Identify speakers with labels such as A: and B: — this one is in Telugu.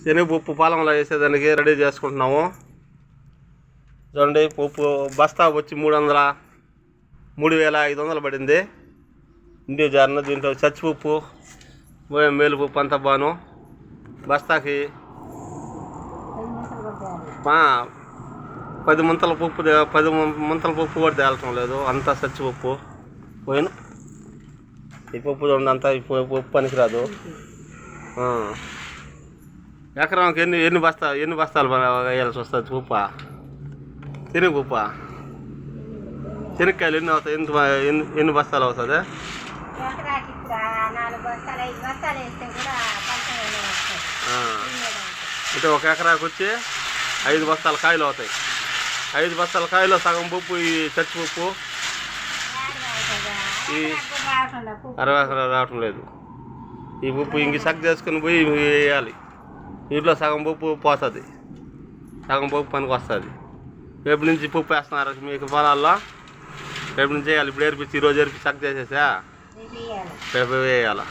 A: శనగపప్పు పొలంలో వేసేదానికి రెడీ చేసుకుంటున్నాము. చూడండి, పప్పు బస్తా వచ్చి 3,500 పడింది. ఇంటి జారిన దీంట్లో చచ్చిపప్పు, మేలుపప్పు అంతా బాను. బస్తాకి 10 ముంతల పప్పు, 10 ముంతల పప్పు కూడా తేలటం లేదు. అంతా చచ్చిపప్పు పోయిన. ఈ పప్పు చూడండి, అంతా ఈ పప్పు పనికిరాదు. ఎకరానికి ఎన్ని బస్తాలు వేయాల్సి వస్తుంది పప్పు? శనగపప్పు, శనక్కాయలు ఎన్ని అవుతాయి? ఎన్ని బస్తాలు అవుతుంది? అంటే ఒక ఎకరాకి వచ్చి 5 బస్తాల కాయలు అవుతాయి. 5 బస్తాల కాయలు సగం పప్పు ఈ చచ్చిపప్పు. ఈ 60 ఎకరాలు రావటం లేదు. ఈ పప్పు ఇంక సగ్ చేసుకుని పోయి వేయాలి. వీటిలో సగం పప్పు పోతుంది, సగం పప్పు పనికి వస్తుంది. రేపు నుంచి పప్పు వేస్తున్నారు మీకు పొలాల్లో. రేపు నుంచి వేయాలి. ఇప్పుడు ఏర్పించి ఈరోజు ఏర్పించి సగ్ చేసేసా రేపు వేయాలి.